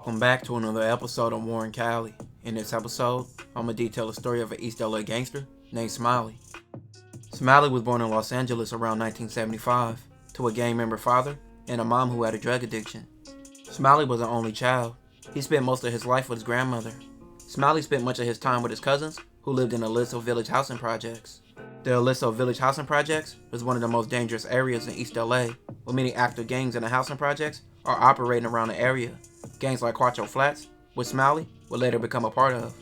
Welcome back to another episode of Warren Cali. In this episode, I'm going to detail the story of an East LA gangster named Smiley. Smiley was born in Los Angeles around 1975 to a gang member father and a mom who had a drug addiction. Smiley was an only child. He spent most of his life with his grandmother. Smiley spent much of his time with his cousins who lived in Aliso Village housing projects. The Aliso Village housing projects was one of the most dangerous areas in East LA, with many active gangs in the housing projects are operating around the area. Gangs like Cuatro Flats, which Smiley would later become a part of.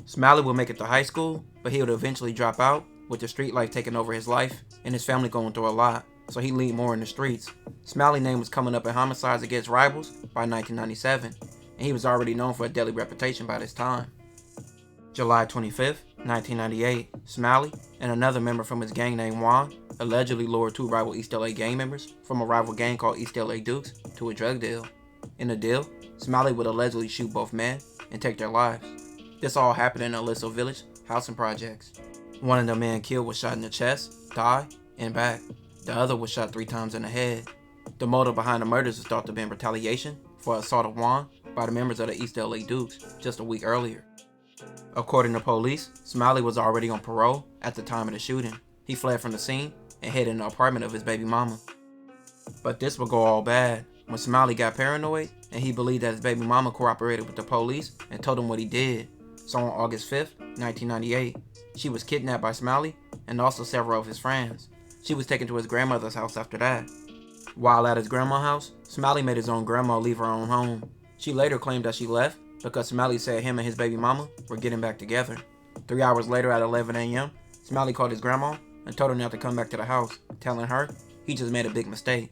Smiley would make it to high school, but he would eventually drop out, with the street life taking over his life and his family going through a lot, so he leaned more in the streets. Smiley's name was coming up in homicides against rivals by 1997, and he was already known for a deadly reputation by this time. July 25th, 1998, Smiley and another member from his gang named Juan allegedly lured two rival East LA gang members from a rival gang called East LA Dukes to a drug deal. In the deal, Smiley would allegedly shoot both men and take their lives. This all happened in Aliso Village housing projects. One of the men killed was shot in the chest, thigh, and back. The other was shot 3 times in the head. The motive behind the murders is thought to be in retaliation for assault of Juan by the members of the East LA Dukes just a week earlier. According to police, Smiley was already on parole at the time of the shooting. He fled from the scene and hid in the apartment of his baby mama. But this would go all bad when Smiley got paranoid and he believed that his baby mama cooperated with the police and told him what he did. So on August 5th, 1998, she was kidnapped by Smiley and also several of his friends. She was taken to his grandmother's house after that. While at his grandma's house, Smiley made his own grandma leave her own home. She later claimed that she left because Smiley said him and his baby mama were getting back together. 3 hours later at 11 a.m., Smiley called his grandma and told her not to come back to the house, telling her he just made a big mistake.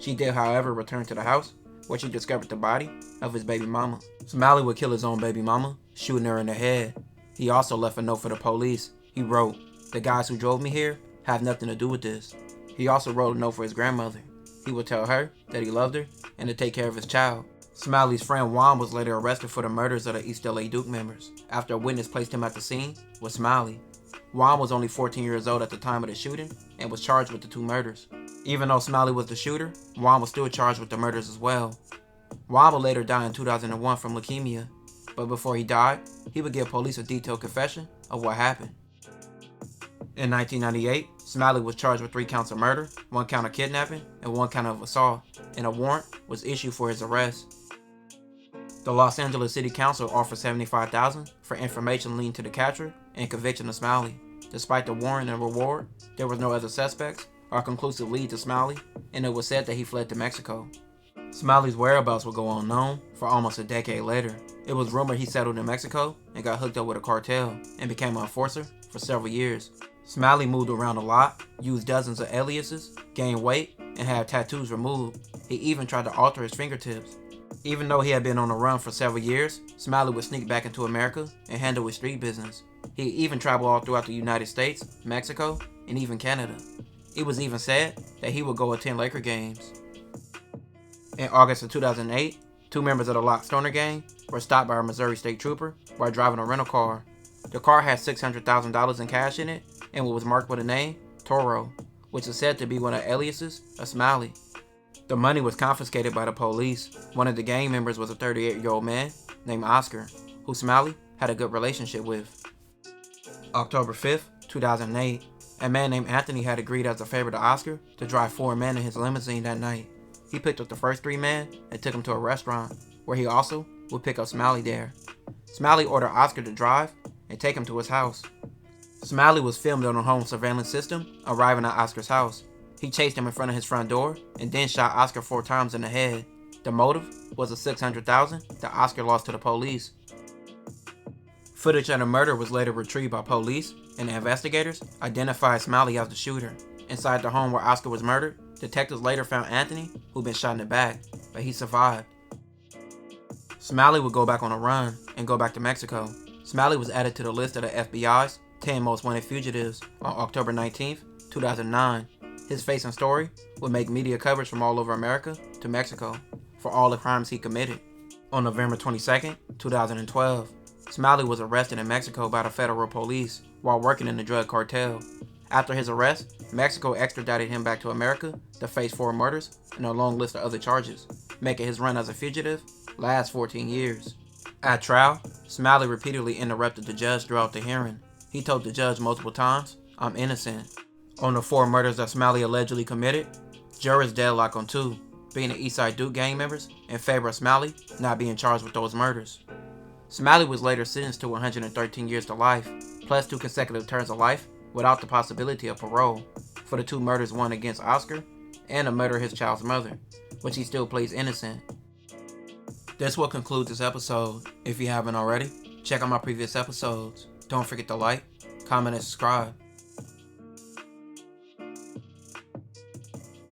She did, however, return to the house, where she discovered the body of his baby mama. Smiley would kill his own baby mama, shooting her in the head. He also left a note for the police. He wrote, "The guys who drove me here have nothing to do with this." He also wrote a note for his grandmother. He would tell her that he loved her and to take care of his child. Smiley's friend Juan was later arrested for the murders of the East LA Duke members, after a witness placed him at the scene with Smiley. Juan was only 14 years old at the time of the shooting and was charged with the 2 murders. Even though Smiley was the shooter, Juan was still charged with the murders as well. Juan would later die in 2001 from leukemia, but before he died, he would give police a detailed confession of what happened. In 1998, Smiley was charged with 3 counts of murder, 1 count of kidnapping, and 1 count of assault, and a warrant was issued for his arrest. The Los Angeles City Council offered $75,000 for information leading to the capture and conviction of Smiley. Despite the warrant and reward, there was no other suspects or conclusive lead to Smiley, and it was said that he fled to Mexico. Smiley's whereabouts would go unknown for almost a decade later. It was rumored he settled in Mexico and got hooked up with a cartel and became an enforcer for several years. Smiley moved around a lot, used dozens of aliases, gained weight, and had tattoos removed. He even tried to alter his fingertips. Even though he had been on the run for several years, Smiley would sneak back into America and handle his street business. He even traveled all throughout the United States, Mexico, and even Canada. It was even said that he would go attend Laker games. In August of 2008, 2 members of the Lock Stoner gang were stopped by a Missouri state trooper while driving a rental car. The car had $600,000 in cash in it and was marked with the name Toro, which is said to be one of the aliases of Smiley. The money was confiscated by the police. One of the gang members was a 38-year-old man named Oscar, who Smiley had a good relationship with. October 5th, 2008, a man named Anthony had agreed as a favor to Oscar to drive 4 men in his limousine that night. He picked up the first 3 men and took them to a restaurant, where he also would pick up Smiley there. Smiley ordered Oscar to drive and take him to his house. Smiley was filmed on a home surveillance system arriving at Oscar's house. He chased him in front of his front door and then shot Oscar 4 times in the head. The motive was the $600,000 that Oscar lost to the police. Footage of the murder was later retrieved by police, and the investigators identified Smiley as the shooter. Inside the home where Oscar was murdered, detectives later found Anthony, who'd been shot in the back, but he survived. Smiley would go back on a run and go back to Mexico. Smiley was added to the list of the FBI's 10 most wanted fugitives on October 19th, 2009. His face and story would make media coverage from all over America to Mexico for all the crimes he committed. On November 22nd, 2012, Smiley was arrested in Mexico by the federal police while working in the drug cartel. After his arrest, Mexico extradited him back to America to face 4 murders and a long list of other charges, making his run as a fugitive last 14 years. At trial, Smiley repeatedly interrupted the judge throughout the hearing. He told the judge multiple times, "I'm innocent." On the 4 murders that Smiley allegedly committed, jurors deadlocked on 2, being the Eastside Duke gang members, in favor of Smiley not being charged with those murders. Smiley was later sentenced to 113 years to life, plus 2 consecutive terms of life without the possibility of parole, for the 2 murders, one against Oscar and the murder of his child's mother, which he still pleads innocent. This will conclude this episode. If you haven't already, check out my previous episodes. Don't forget to like, comment, and subscribe.